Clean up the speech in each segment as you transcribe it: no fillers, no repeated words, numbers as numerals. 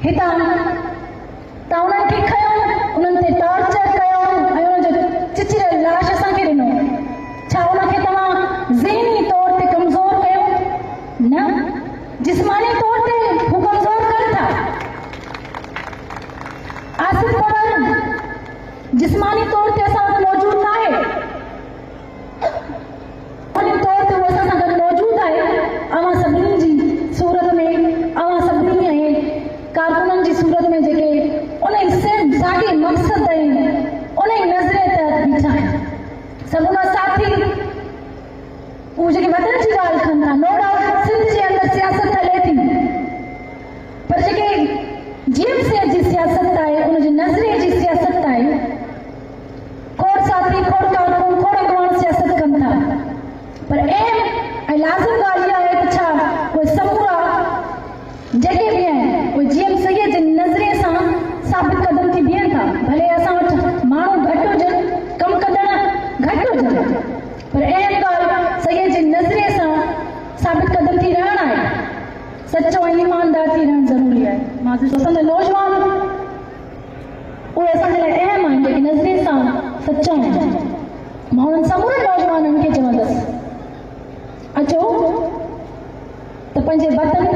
हितां त उन्हनि खे खयो, उन्हनि सियासत जिस्मानी तौर ते असां वटि मौजूद न आहे, तौर ते उहो असां सां गॾु मौजूद आहे। अवां सभिनी जी सूरत में, अवां सभिनी ऐं कारकुननि जी सूरत में जेके उन सिर्फ़ साॻे मक़सद ऐं उन ई नज़रे तहत बीठा आहिनि। सभु साथी उहे जेके वतन जी ॻाल्हि कनि था, नो डाउट सिंध जे अंदरि सियासत हले थी, पर जेके जीएमसी जी सियासत आहे, उनजे नज़रिए जी सियासत आहे, खोड़ साथी, खोड़ कारकुन, खोड़ अॻवान सियासत कनि था, पर एम ऐं लाज़िम ॻाल्हि इहा आहे त छा उहे समूरा जेके बि आहिनि उहे जीएमसी जे नज़रिए सां साबित क़दम थी बीहनि था। भले असां वटि माण्हू घटि हुजनि, कमु कढण घटि हुजनि, पर अहम ॻाल्हि सही जे नज़रिए सां साबित क़दम थी रहण आहे। सचो ऐं ईमानदार थी रहणु ज़रूरी आहे। मां असांजा नौजवान उहे असांजे लाइ अहम आहिनि, जेके नज़रिए सां सचा आहिनि। मां उन्हनि समूरे नौजवाननि खे चवंदसि, अचो त पंहिंजे वतन,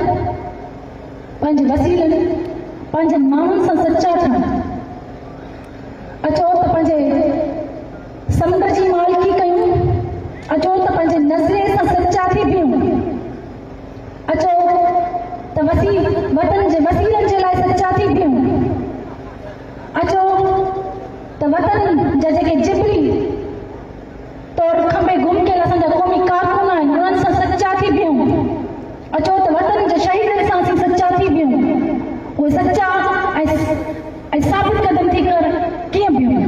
पंहिंजे वसीलनि, पंहिंजे माण्हुनि सां सचा थियनि। अचो त पंहिंजे समुंड जी मालिकी कयूं, अचो त पंहिंजे नज़रिए सां सचा थी बीहूं, अचो त वतन जे वसीलनि जे लाइ सचा थी बीहूं, अचो त वतन जा जेके जिबरी तौर खंबे गुम कयल असांजा क़ौमी कारकुन आहिनि, उन्हनि सां सचा थी बीहूं, अचो त वतन जे शहीदनि सां असीं सचा थी बीहूं। उहे सचा ऐं साबित क़दम थी कर कीअं बीहूं?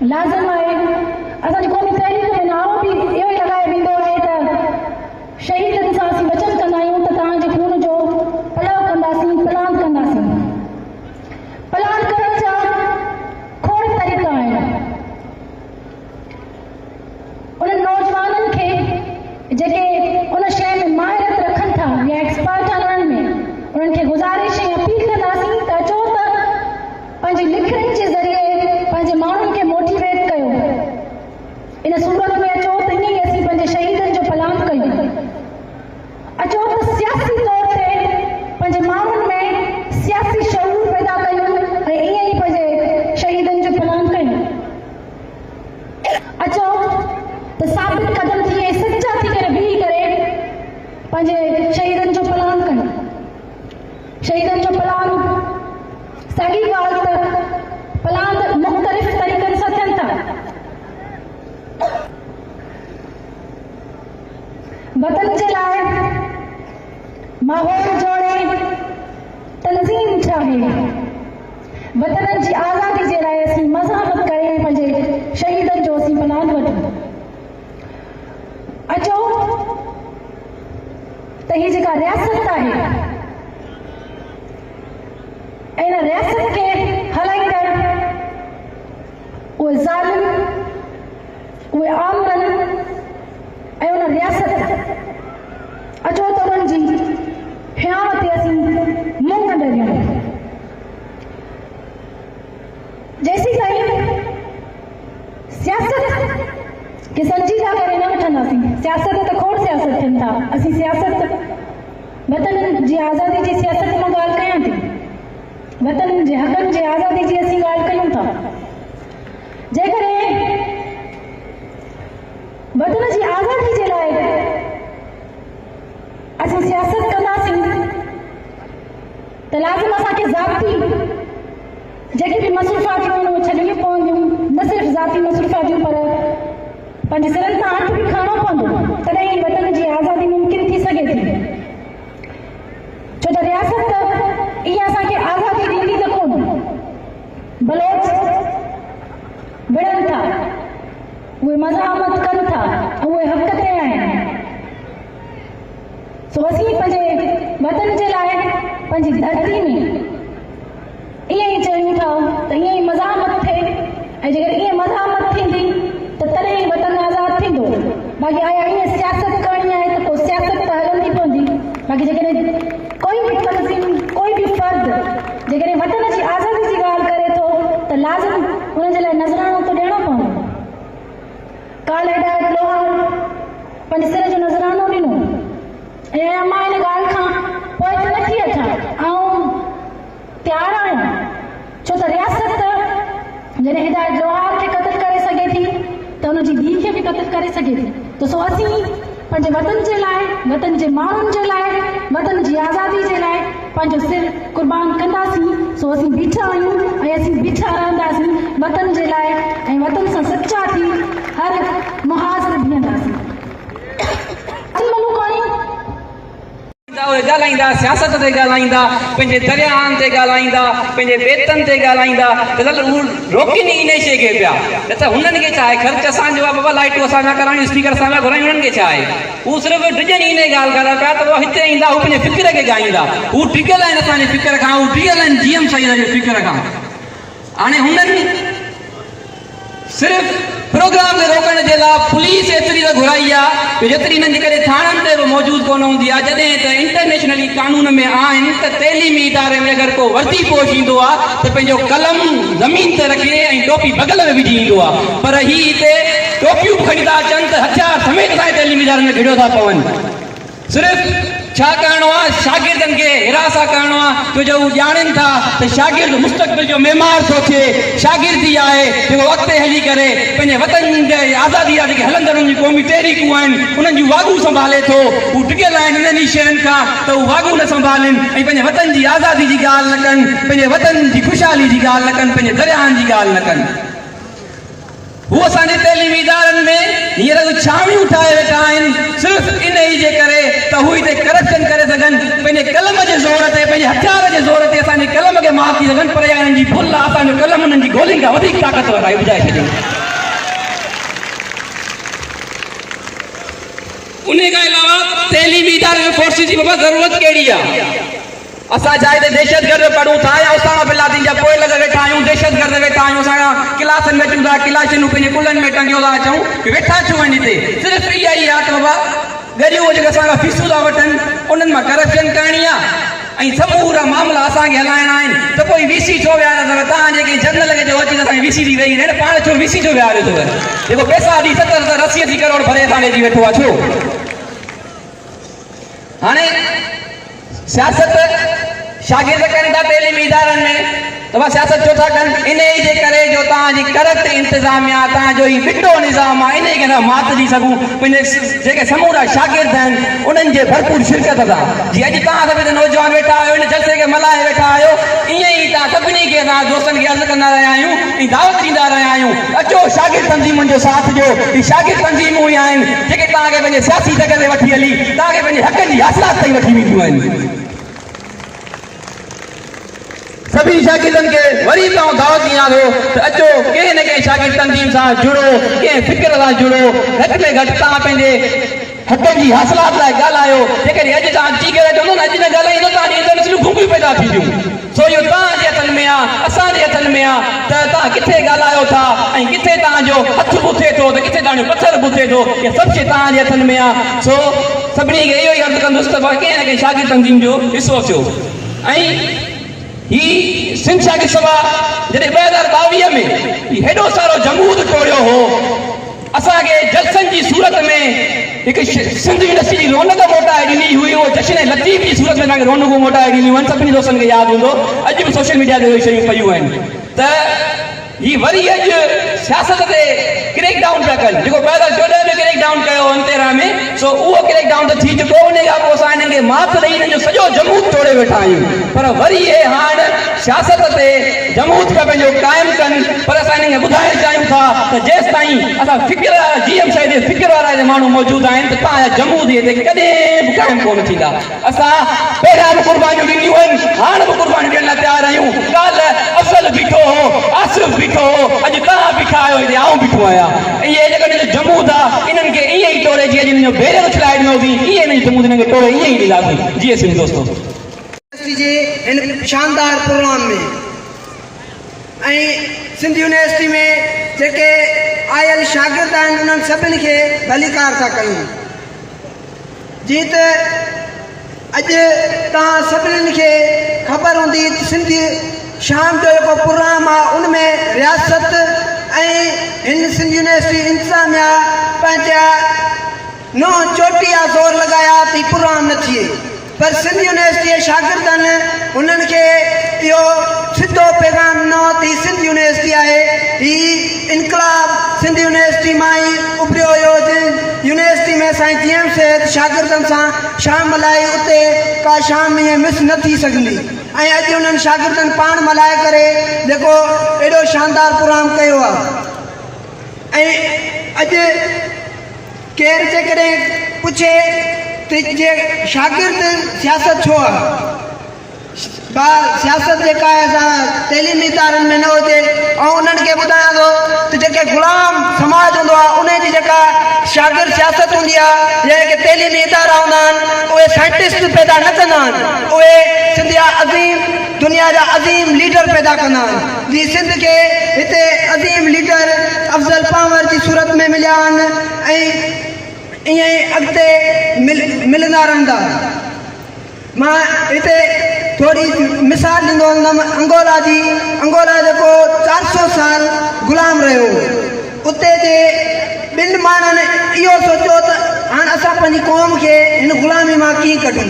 लाज़िम आहे असांजी क़ौमी तहरीक में नारो बि इहो ई लॻाए वेंदो आहे त शहीदनि सां असीं वचन कंदा आहियूं त तव्हांजे खून जो पलव कंदासीं, पलान कंदासीं। पलान करण जा खोड़ तरीक़ा आहिनि। उन्हनि नौजवाननि खे जेके उन शइ में माहिरत रखनि था या एक्सपर्ट आहिनि उन्हनि में, उन्हनि खे गुज़ारिश ऐं अपील कंदासीं त अचो त पंहिंजी लिखियुनि जे ज़रिए पंहिंजे माण्हुनि खे मोटिवेट कयो। इन सूरत में अचो त ईअं ई असीं पंहिंजे शहीदनि जो पलान कयूं। अचो त सियासी तौर ते पंहिंजे माण्हुनि में सियासी शऊर पैदा कयूं ऐं ईअं ई पंहिंजे शहीदनि जो पलान कयूं। अचो त साबित क़दम थी ऐं सचा थी करे बीही करे पंहिंजे शहीदनि जो पलान कयूं। शहीदनि जो पलान साॻी ॻाल्हि त पलान मुख़्तलिफ़ तरीक़नि सां थियनि था। वतन जे लाइ माहौल जोड़े तंज़ीम ठाहे, वतन जी आज़ादी जे लाइ असीं मज़ामत करे पंहिंजे शहीदनि जो असीं पलान वठूं। अचो त हीअ जेका रियासत आहे, ऐं इन रियासत खे हलाईंदड़ उहे ज़ालिम, उहे आमरन ऐं उन रियासत, अचो त उन्हनि जी हियाव ते असीं मुंहुं न ॾरियूं। जेसीं ताईं सियासत खे संजीदा करे न वठंदासीं, सियासत त खोड़ सियासत थियनि था। असीं सियासत वतन जी आज़ादी जी सियासत मां ॻाल्हि कयां थी, वतन जे हक़नि जे आज़ादी जी असीं ॻाल्हि कयूं था। जेकॾहिं वतन जी आज़ादी जे लाइ असीं सियासत कंदासीं त लाज़िम असांखे ज़ाती जेके बि मसरूफ़ातियूं आहिनि उहे छॾणियूं पवंदियूं। न सिर्फ़ु ज़ाती मसरूफ़ातियूं, पर पंहिंजे सिरनि सां हथ बि खणणो पवंदो, तॾहिं ई वतन जी आज़ादी मुमकिन थी सघे थी। छो त रियासत इहा असांखे आज़ादी ॾींदी त कोन। बलोच विढ़नि था, उहे मज़ामत कनि था, उहे हक़ ते आहिनि। सो असीं पंहिंजे वतन जे लाइ पंहिंजी धरती में ईअं ई चयूं था त ईअं ई मज़ामत थिए, ऐं जेकर ईअं मज़ामत थींदी त तॾहिं ई वतन आज़ादु थींदो। बाक़ी आया ईअं सियासत करणी आहे त पोइ सियासत त हलंदी पवंदी। बाक़ी जेकॾहिं कोई बि तंज़ीम, कोई बि फ़र्द जेकॾहिं वतन जी आज़ादी जी ॻाल्हि करे थो त लाज़िम उन जे लाइ नज़रानो त ॾियणो पवंदो। काल हिदायत लोहार पंहिंजे सिर जो नज़रानो ॾिनो, ऐं मां इन ॻाल्हि खां पोइ त नथी अचां, ऐं तयारु आहियां, छो त जॾहिं हिदायत लोहार खे क़त्ल करे सघे थी त हुन जी धीउ खे बि क़त्ल करे सघे थी। त सो असीं पंहिंजे वतन जे लाइ, वतन जे माण्हुनि जे लाइ, वतन जी आज़ादी जे लाइ पंहिंजो सिर कुर्बान कंदासीं। सो असीं बीठा आहियूं ऐं असीं बीठा रहंदासीं वतन जे लाइ, ऐं वतन सां सचा थी हर मुहाज़िर बीहंदासीं। ॻाल्हाईंदा, सियासत ते ॻाल्हाईंदा, पंहिंजे दरियाहनि ते ॻाल्हाईंदा, पंहिंजे बेतनि ते ॻाल्हाईंदा, त हू रोकी नी इन शइ खे पिया। न त हुननि खे छा आहे, ख़र्च असांजो आहे, बाबा लाइटूं असां पिया करायूं, स्पीकर असां पिया घुरायूं, हुननि खे छा आहे, हू सिर्फ़ु डिॼनि इन ॻाल्हि करण पिया त उहे हिते ईंदा, हू पंहिंजे फ़िक्र खे ॻाईंदा, हू डिॻल आहिनि असांजे फ़िक्र खां, हू डिॻल आहिनि जीएम साईं जे फ़िक्र खां। हाणे हुननि सिर्फ़ु प्रोग्राम खे रोकण जे लाइ पुलिस एतिरी त घुराई आहे जेतिरी हिननि जे करे थाणनि ते बि मौजूदु कोन हूंदी आहे। जॾहिं त इंटरनेशनली कानून में आहिनि त तइलीमी इदारे में अगरि को वर्दी पोश ईंदो आहे त पंहिंजो कलम ज़मीन ते रखे ऐं टोपी बगल में विझी ईंदो आहे, पर ही हिते टोपियूं खणी था अचनि त हथियार समेत असांजे तइलीमी इदारनि में घिड़ियो था पवनि। सिर्फ़ु छा करिणो आहे, शागिर्दनि खे हिरासा करिणो आहे, छो जो हू ॼाणनि था त शागिर्द मुस्तक़बिल जो मेमार थो थिए। शागिर्दी आहे जेको अॻिते हली करे पंहिंजे वतन जे आज़ादी जा जेके हलंदड़ उन्हनि जी क़ौमी तहरीकूं आहिनि उन्हनि जूं वागूं संभाले थो। हू टिकियल आहिनि इन्हनि शयुनि खां त हू वागूं न संभालनि ऐं पंहिंजे वतन जी आज़ादी जी ॻाल्हि न कनि, पंहिंजे वतन जी ख़ुशहाली जी ॻाल्हि न कनि, पंहिंजे दरियाहनि जी ॻाल्हि न कनि। हू असांजे तइलीमी इदारनि में हींअर छावियूं ठाहे वेठा आहिनि सिर्फ़ु इन ई जे करे त हू हिते करप्शन करे सघनि, पंहिंजे कलम जे ज़ोर ते, पंहिंजे हथियार जे ज़ोर ते असांजे कलम खे मार थी सघनि, पर हिननि जी भुल आहे असांजो कलम हुननि जी गोलियुनि खां वधीक ताक़तवर आहे। ॿुधाए छॾियो उन खां अलावा तइलीमी इदारे में फोर्सिस जी बाबा ज़रूरत कहिड़ी आहे? असां चाहे त दहशतगर्द पढ़ूं था या उसामा बिन लादेन जा पोइ लॻ वेठा आहियूं, दहशतगर्द वेठा आहियूं, असां क्लासनि में अचूं था, क्लासनि पंहिंजे कुलनि में टंगियो था अचूं, वेठा छो आहिनि हिते? सिर्फ़ु इहा ई आहे त बाबा ॻरियूं जेके असां खां फीसूं था वठनि उन्हनि मां करप्शन करणी आहे ऐं समूरा मामला असांखे हलाइणा आहिनि। त पोइ वीसी छो विहारियो अथव? तव्हां जेके जनरल खे चयो अची त असांखे वीसी थी वेही रहे, पाण छो वीसी छो विहारियो अथव? जेको पैसा ॾी 70-80 करोड़ भरे असांजे अची वेठो आहे, छो? हाणे सियासत शागिर्द कनि था तइलीमी इदारनि में त मां सियासत छो था कनि? इन ई जे करे जो तव्हांजी करप्ट इंतिज़ामिया, तव्हांजो ही विॾो निज़ाम आहे, इन खे असां मात ॾेई सघूं। पंहिंजे जेके समूरा शागिर्द आहिनि उन्हनि जे भरपूर शिरकत सां, जीअं अॼु तव्हां सभई नौजवान वेठा आहियो, इन जलसे खे मल्हाए वेठा आहियो, ईअं ई तव्हां सभिनी खे असां दोस्तनि खे अर्ज़ु कंदा रहिया आहियूं ऐं दावत ॾींदा रहिया आहियूं, अचो शागिर्द तंज़ीमुनि जो साथ ॾियो। ही शागिर्द तंज़ीमूं ई आहिनि जेके तव्हांखे पंहिंजे सियासी जॻह ते वठी हली तव्हांखे पंहिंजे हक़नि जी हासिलात ताईं वठी वेंदियूं आहिनि। सभी शागिर्दनि खे वरी तव्हां दावत ॾियां थो त अचो कंहिं न कंहिं शागिर्द तंज़ीम सां जुड़ो, कंहिं फ़िक्र सां जुड़ो, घटि में घटि तव्हां पंहिंजे हक़नि जी हासिलात लाइ ॻाल्हायो। जेकॾहिं अॼु तव्हां अची करे चवंदो न अॼु न ॻाल्हाईंदो तव्हांजी अंदरि नसलूं भुॻियूं पैदा थींदियूं। सो इहो तव्हांजे हथनि में आहे, असांजे हथनि में आहे त तव्हां किथे ॻाल्हायो था ऐं किथे तव्हांजो हथु बुथे थो त किथे तव्हांजो पथर बुथे थो, इहा सभु शइ तव्हांजे हथनि में आहे। सो सभिनी खे इहो ई अर्ज़ु कंदुसि त कंहिं न कंहिं शागिर्द तंज़ीम जो हिसो थियो। ऐं ही सिंध शागिर्द सभा जॾहिं 2022 में हेॾो सारो जमूद टोड़ियो हो, असांखे जलसनि जी सूरत में हिकु सिंध यूनिवर्सिटी जी रौनक मोटाए ॾिनी हुई, उहो जश्न लतीफ़ जी सूरत में तव्हांखे रौनकूं मोटाए ॾिनियूं आहिनि। सभिनी दोस्तनि खे यादि हूंदो, अॼु बि सोशल मीडिया ते उहे शयूं पयूं आहिनि। त ही वरी अॼु सियासत ते क्रेक डाउन पिया कनि, जेको 2014 में क्रेक डाउन कयो 13 में, सो उहो क्रेक डाउन त थी चुको। उन खां पोइ असां हिननि खे मात ॾेई हिननि जो सॼो जमूद तोड़े वेठा आहियूं, पर वरी इहे हाणे सियासत ते जमूद पिया पंहिंजो क़ाइमु कनि। पर असां हिननि खे ॿुधाइणु चाहियूं था त जेसि ताईं असां फ़िक्र जीएम साईं जे फ़िक्र वारा माण्हू मौजूदु आहिनि त तव्हांजा जमूद हिते कॾहिं बि क़ाइमु कोन थींदा। असां पहिरियां बि कुर्बानियूं ॾिनियूं आहिनि, हाणे बि कुर्बानियूं ॾियण लाइ तयारु आहियूं। काल्ह अफ़ज़ल बीठो हो, आसिफ़ बीठो हो, अॼु तव्हां बीठा आहियो, हिते आऊं बीठो आहियां। इहे जेको जमूद आहे इन्हनि खे ईअं ई तोड़े जीअं हिननि जो बेरियर उछलाए ॾिनोसीं, ईअं हिननि जो जमूद हिननि खे तोड़े ईअं ई ॾींदासीं। जी सिंध दोस्तो जे हिन शानदार प्रोग्राम में ऐं सिंध यूनिवर्सिटी में जेके आयल शागिर्द आहिनि उन्हनि सभिनी खे भलीकार था कयूं। जीअं त अॼु तव्हां सभिनीनि खे ख़बर हूंदी सिंधी शाम जो जेको प्रोग्राम आहे उन में रियासत ऐं हिन सिंध यूनिवर्सिटी इंतिज़ामिया पंहिंजा नओं चोटिया ज़ोर लॻाया त हीउ प्रोग्राम न थिए, पर सिंध यूनिवर्सिटी जे शागिर्दनि हुननि खे इहो सिधो पैगाम ॾिनो त हीउ सिंध यूनिवर्सिटी आहे, सिंध यूनिवर्सिटी मां ई उभरियो हुयो। यूनिवर्सिटी में साईं जीएम सेठ शागिर्दनि सां शाम मल्हाई, उते का शाम ईअं मिस न थी सघंदी। ऐं अॼु उन्हनि शागिर्दनि पाण मल्हाए करे जेको एॾो शानदार प्रोग्राम कयो आहे। ऐं अॼु केरु जेकॾहिं पुछे त जे शागिर्द सियासत छो आहे, सियासत जेका आहे असां तइलीमी इदारनि में न हुजे। ऐं उन्हनि खे ॿुधायां थो त जेके ग़ुलाम समाज हूंदो आहे उन जी जेका शागिर्द सियासत हूंदी आहे, जेके तइलीमी इदारा हूंदा आहिनि, उहे साइंटिस्ट पैदा न कंदा आहिनि, उहे सिंध जा अज़ीम दुनिया जा अज़ीम लीडर पैदा कंदा आहिनि। जी सिंध खे हिते अज़ीम लीडर अफ़ज़ल पावर जी सूरत में मिलिया आहिनि ऐं ईअं ई अॻिते मिलंदा रहंदा। मां हिते थोरी मिसाल ॾींदो हूंदुमि अंगोला जी। अंगोला जेको 400 साल ग़ुलाम रहियो, उते जे ॿिनि माण्हुनि इहो सोचियो त हाणे असां पंहिंजी क़ौम खे हिन ग़ुलामी मां कीअं कढूं।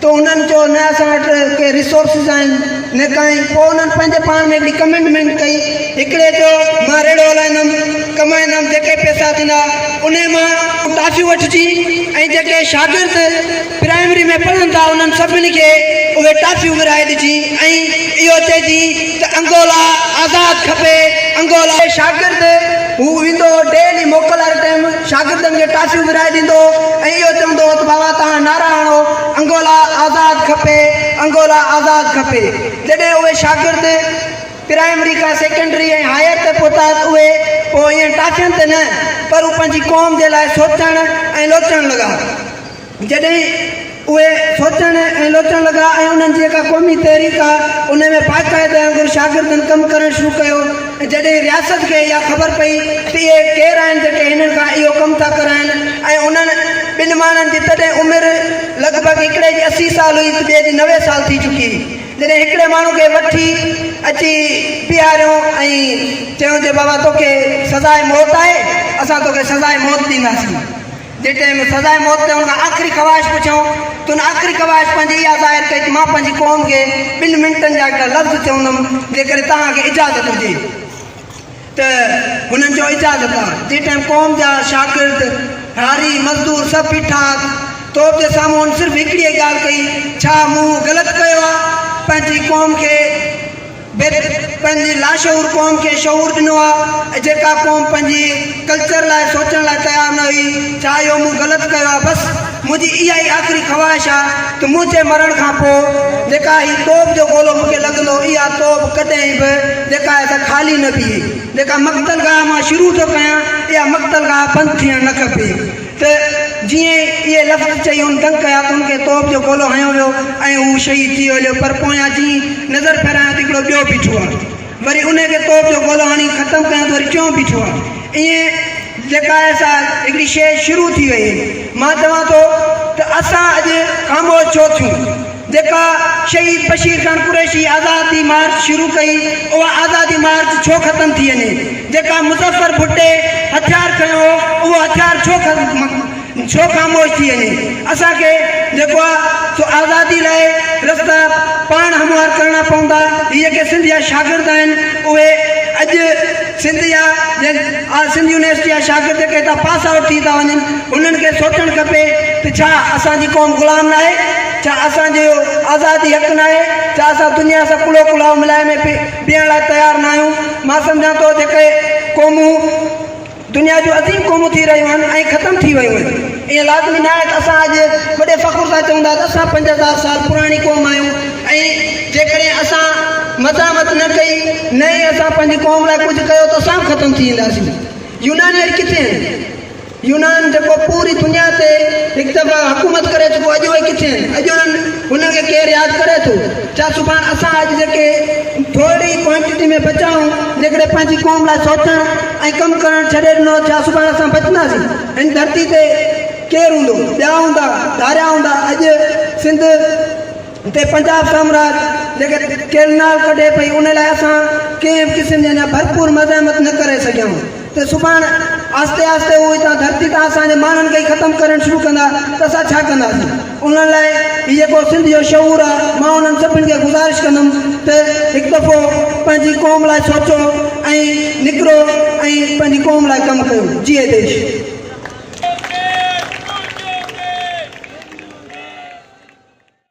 त उन्हनि चयो न असां वटि के रिसोर्सिस आहिनि न काई। पोइ उन्हनि पंहिंजे पाण में हिकिड़ी कमिटमेंट कई। हिकिड़े चयो मां रेड़ो हलाईंदुमि, कमाईंदुमि, जेके पैसा थींदा उन मां टाफियूं वठिजी ऐं जेके शागिर्द प्राइमरी में पढ़नि था उन्हनि सभिनी खे उहे टाफियूं विराए ॾिजी ऐं इहो चइजी त अंगोला आज़ादु खपे। अंगोला शागिर्द हू ईंदो डेली मोकल हर टाइम शागिर्दनि खे टाफियूं विराए ॾींदो ऐं इहो चवंदो त बाबा तव्हां नारा हणो अंगोला आज़ादु खपे, अंगोला आज़ादु खपे। जॾहिं उहे शागिर्द प्राइमरी खां सेकेंडरी ऐं हायर ते पहुता उहे पोइ ईअं टाफियुनि ते न पर हू पंहिंजी क़ौम जे लाइ सोचणु ऐं लोचणु लॻा। जॾहिं उहे सोचणु ऐं लोचणु लॻा ऐं उन्हनि जी जेका क़ौमी तहरीक आहे उन में बाक़ाइदा वांगुरु शागिर्दनि कमु करणु शुरू कयो। ऐं जॾहिं रियासत खे इहा ख़बर पई त इहे केरु आहिनि जेके हिननि खां इहो कमु था कराइनि ऐं उन्हनि ॿिनि माण्हुनि जी तॾहिं उमिरि लॻभॻि हिकिड़े जी 80 साल हुई त ॿिए जी 90 साल थी चुकी। जॾहिं हिकिड़े माण्हू खे वठी अची बीहारियो ऐं चयूं जे बाबा तोखे सज़ाए मौत आहे, असां तोखे सज़ाए मौत ॾींदासीं। जे टाइम सज़ाए मौत ते हुन खां आख़िरी ख़्वाहिश पुछूं त हुन आख़िरी ख़्वाहिश पंहिंजी इहा ज़ाहिर कई त मां पंहिंजी क़ौम खे 2 मिंटनि जा हिकिड़ा लफ़्ज़ चवंदुमि जेकॾहिं तव्हांखे इजाज़त हुजे त। हुननि जो इजाज़त आहे। जे टाइम क़ौम जा शागिर्द हारी मज़दूर सभु बीठा तोप जे साम्हूं सिर्फ़ु हिकिड़ी ॻाल्हि कई, छा मूं ग़लति कयो आहे? पंहिंजी क़ौम खे पंहिंजी लाशूर क़ौम खे शऊर ॾिनो आहे। जेका क़ौम पंहिंजी कल्चर लाइ सोचण लाइ तयारु न हुई, छा इहो मूं ग़लति कयो आहे? बसि मुंहिंजी इहा ई आख़िरी ख़्वाहिश आहे त मुंहिंजे मरण खां पोइ जेका हीअ तोप जो गोलो मूंखे लॻंदो इहा तोप कॾहिं बि जेका आहे त ख़ाली न बीहे। जेका मक़तलगाह मां शुरू थो कयां इहा मक़तलगाह बंदि थियणु न खपे। त जीअं इहे लफ़्ज़ चई हुन दंग कया त हुनखे तोप जो गोलो हयो वियो ऐं हू शहीद थी वियो। पर पोयां जीअं नज़र फेरायां त हिकिड़ो ॿियो बीठो आहे, वरी उनखे तोप जो गोलो हणी ख़तमु कयां त वरी टियों बीठो आहे। ईअं जेका आहे सा हिकिड़ी शइ शुरू थी वई। मां चवां थो त असां अॼु ख़ामोश छो थियूं? जेका शहीद बशीर खान कुरैशी आज़ादी मार्च शुरू कई उहा आज़ादी मार्च छो ख़तमु थी वञे? जेका मुज़फ़र भुट्टे हथियार खयो उहो हथियार छो ख़ामोश थी वञे? असांखे जेको आहे सो आज़ादी लाइ रस्ता पाण हमवार करणा पवंदा। हीअ जेके सिंध जा शागिर्द आहिनि उहे अॼु सिंध जा सिंध यूनिवर्सिटी जा शागिर्द जेके हितां पास आउट थी था वञनि उन्हनि खे सोचणु खपे त छा असांजी क़ौम ग़ुलाम न आहे? छा असांजो आज़ादी हक़ न आहे? छा असां दुनिया सां कुलो कुलाव मिलाए में बीहण लाइ तयारु न आहियूं? मां सम्झां थो जेके क़ौमूं दुनिया जूं अज़ीम क़ौमूं थी रहियूं आहिनि ऐं ख़तमु थी वियूं आहिनि। ईअं लाज़मी न आहे त असां अॼु वॾे फ़ख़ुर सां चवंदा त असां 5000 साल पुराणी क़ौम आहियूं ऐं जेकॾहिं असां मज़ामत न कई न ई असां पंहिंजी क़ौम लाइ कुझु कयो त असां ख़तमु थी वेंदासीं। यूनानी किथे आहिनि? यूनान जेको पूरी दुनिया ते हिकु दफ़ा हुकूमत करे चुको, अॼु उहे किथे आहिनि? अॼु हुननि खे केरु यादि करे थो? छा सुभाणे असां अॼु जेके थोरी क्वांटिटी में बचाऊं जेकॾहिं पंहिंजी क़ौम लाइ सोचणु ऐं कमु करणु छॾे ॾिनो, छा सुभाणे असां बचंदासीं? हिन धरती ते केरु हूंदो? ॿिया हूंदा, धारिया हूंदा। अॼु सिंध ते पंजाब साम्राज्य जेके केरनाल कढे पई उन लाइ असां कंहिं बि क़िस्म जी भरपूर मज़ामत न करे सघियूं। त सुभाणे आस्ते आस्ते उहो हितां धरती तां असांजे माण्हुनि खे ई ख़तमु करणु शुरू कंदा त असां छा कंदासीं? उन्हनि लाइ हीअ जेको सिंध जो शऊर आहे मां उन्हनि सभिनि खे गुज़ारिश कंदुमि त हिकु दफ़ो पंहिंजी क़ौम लाइ सोचो ऐं निकिरो ऐं पंहिंजी क़ौम लाइ कमु कयो। जीअं देश।